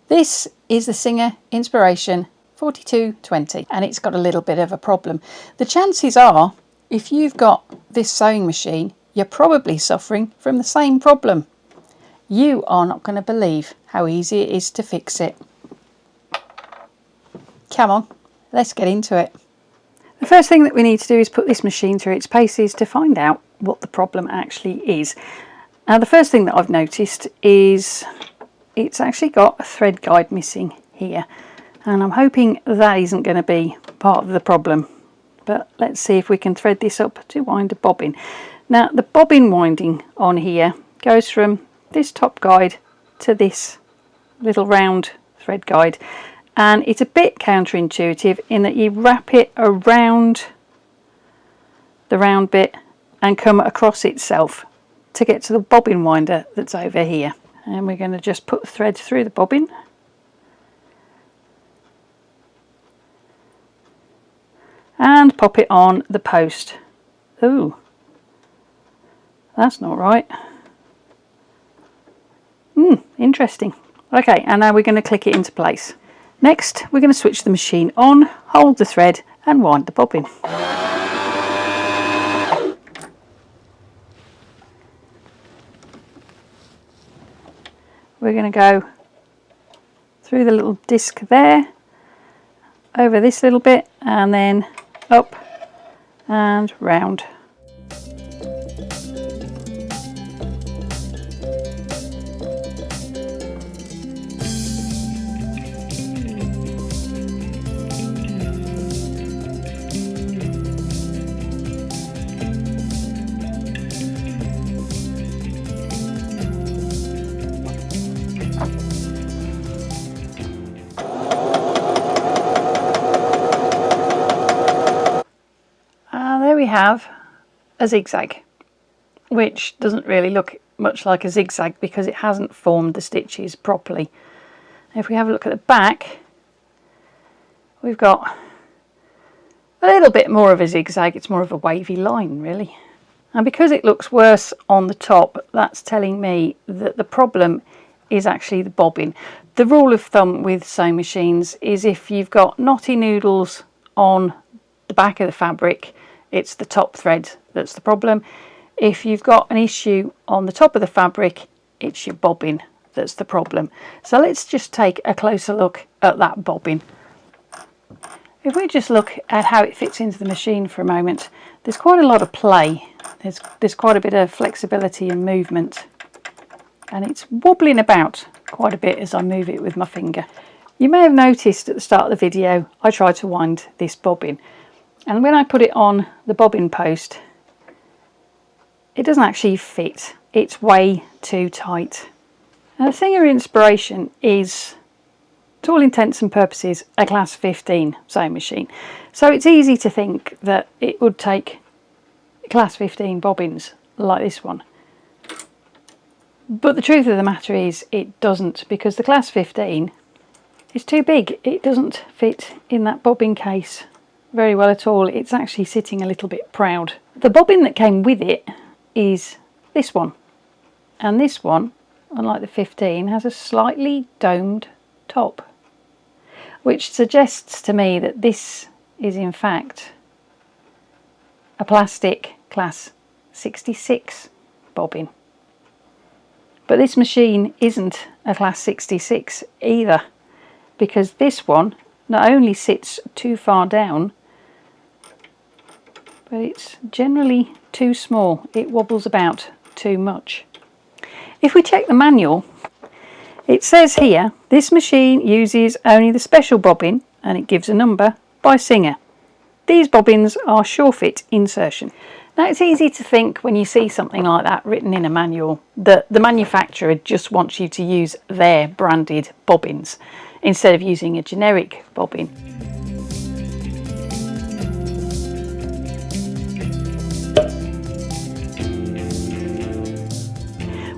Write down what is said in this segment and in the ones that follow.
This is the Singer Inspiration 4220 and it's got a little bit of a problem. The chances are, if you've got this sewing machine, you're probably suffering from the same problem. You are not going to believe how easy it is to fix it. Come on, let's get into it. The first thing that we need to do is put this machine through its paces to find out what the problem actually is. Now the first thing that I've noticed is it's actually got a thread guide missing here, and I'm hoping that isn't going to be part of the problem. But let's see if we can thread this up to wind a bobbin. Now the bobbin winding on here goes from this top guide to this little round thread guide, and it's a bit counterintuitive in that you wrap it around the round bit and come across itself to get to the bobbin winder that's over here. And we're going to just put the thread through the bobbin. And pop it on the post. Ooh, that's not right. Interesting. Okay, and now we're going to click it into place. Next, we're going to switch the machine on, hold the thread and wind the bobbin. We're going to go through the little disc there, over this little bit, and then up and round. We have a zigzag, which doesn't really look much like a zigzag because it hasn't formed the stitches properly. If we have a look at the back, we've got a little bit more of a zigzag. It's more of a wavy line really, and because it looks worse on the top, that's telling me that the problem is actually the bobbin. The rule of thumb with sewing machines is if you've got knotty noodles on the back of the fabric, it's the top thread that's the problem. If you've got an issue on the top of the fabric, it's your bobbin that's the problem. So let's just take a closer look at that bobbin. If we just look at how it fits into the machine for a moment, there's quite a lot of play. There's quite a bit of flexibility and movement, and it's wobbling about quite a bit as I move it with my finger. You may have noticed at the start of the video I tried to wind this bobbin, and when I put it on the bobbin post, it doesn't actually fit. It's way too tight. Now, the Singer Inspiration is, to all intents and purposes, a class 15 sewing machine. So it's easy to think that it would take class 15 bobbins like this one. But the truth of the matter is it doesn't, because the class 15 is too big. It doesn't fit in that bobbin case very well at all. It's actually sitting a little bit proud. The bobbin that came with it is this one, and this one, unlike the 15, has a slightly domed top, which suggests to me that this is in fact a plastic class 66 bobbin. But this machine isn't a class 66 either, because this one not only sits too far down, but it's generally too small. It wobbles about too much. If we check the manual, it says here, this machine uses only the special bobbin, and it gives a number, by Singer. These bobbins are sure fit insertion. Now it's easy to think when you see something like that written in a manual that the manufacturer just wants you to use their branded bobbins instead of using a generic bobbin.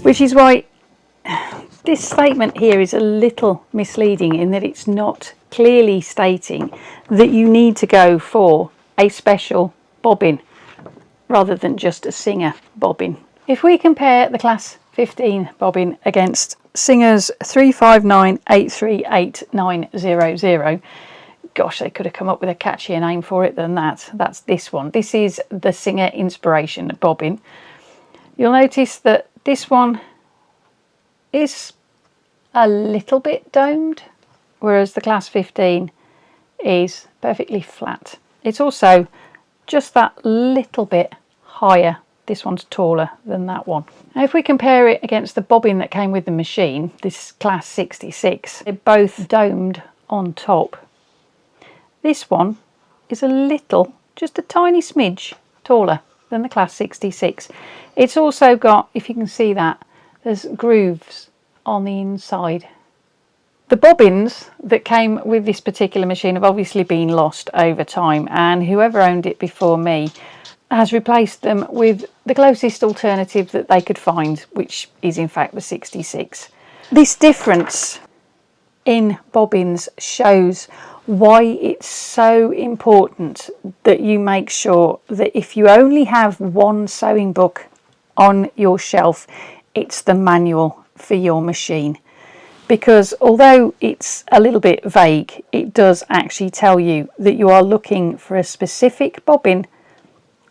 Which is why this statement here is a little misleading in that it's not clearly stating that you need to go for a special bobbin rather than just a Singer bobbin. If we compare the class 15 bobbin against Singer's 359838900. Gosh, they could have come up with a catchier name for it than that. That's this one. This is the Singer Inspiration bobbin. You'll notice that this one is a little bit domed, whereas the Class 15 is perfectly flat. It's also just that little bit higher. This one's taller than that one. Now if we compare it against the bobbin that came with the machine, this Class 66, they're both domed on top. This one is a little, just a tiny smidge taller than the Class 66. It's also got, if you can see that, there's grooves on the inside. The bobbins that came with this particular machine have obviously been lost over time, and whoever owned it before me has replaced them with the closest alternative that they could find, which is in fact the 66. This difference in bobbins shows why it's so important that you make sure that if you only have one sewing book on your shelf, it's the manual for your machine. Because although it's a little bit vague, it does actually tell you that you are looking for a specific bobbin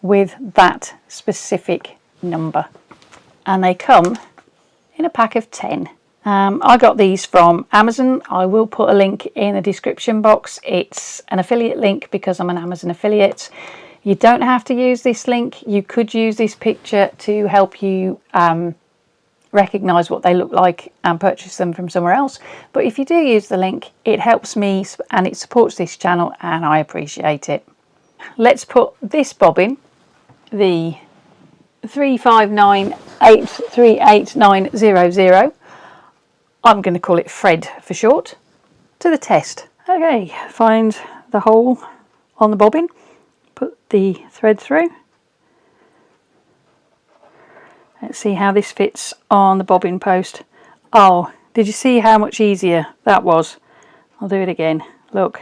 with that specific number. And they come in a pack of 10. I got these from Amazon. I will put a link in the description box. It's an affiliate link because I'm an Amazon affiliate. You don't have to use this link. You could use this picture to help you recognise what they look like and purchase them from somewhere else. But if you do use the link, it helps me and it supports this channel, and I appreciate it. Let's put this bobbin, the 359838900, I'm going to call it Fred for short, to the test. Okay, find the hole on the bobbin, put the thread through. Let's see how this fits on the bobbin post. Oh, did you see how much easier that was? I'll do it again. Look.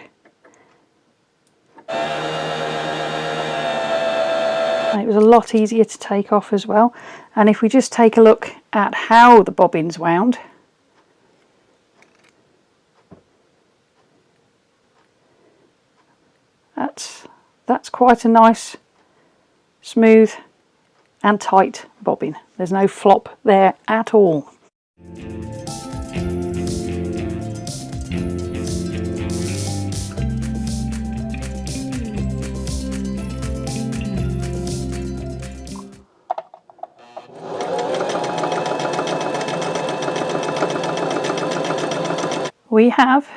It was a lot easier to take off as well. And if we just take a look at how the bobbin's wound, that's quite a nice, smooth and tight bobbin. There's no flop there at all. We have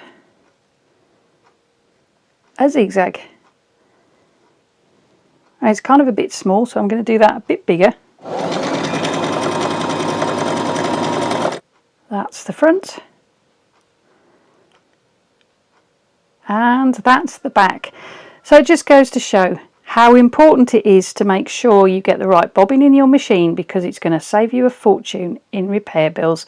a zigzag. And it's kind of a bit small, so I'm going to do that a bit bigger. That's the front. And that's the back. So it just goes to show how important it is to make sure you get the right bobbin in your machine, because it's going to save you a fortune in repair bills.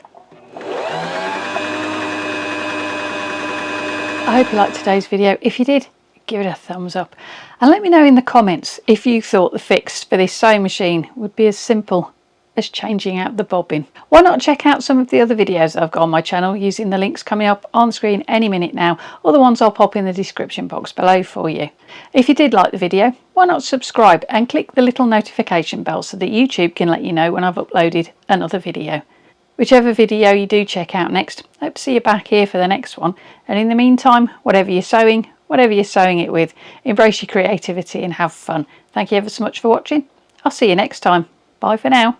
I hope you liked today's video. If you did, give it a thumbs up and let me know in the comments if you thought the fix for this sewing machine would be as simple as changing out the bobbin. Why not check out some of the other videos that I've got on my channel using the links coming up on screen any minute now, or the ones I'll pop in the description box below for you. If you did like the video, why not subscribe and click the little notification bell so that YouTube can let you know when I've uploaded another video. Whichever video you do check out next, I hope to see you back here for the next one. And in the meantime, whatever you're sewing it with, embrace your creativity and have fun. Thank you ever so much for watching. I'll see you next time. Bye for now.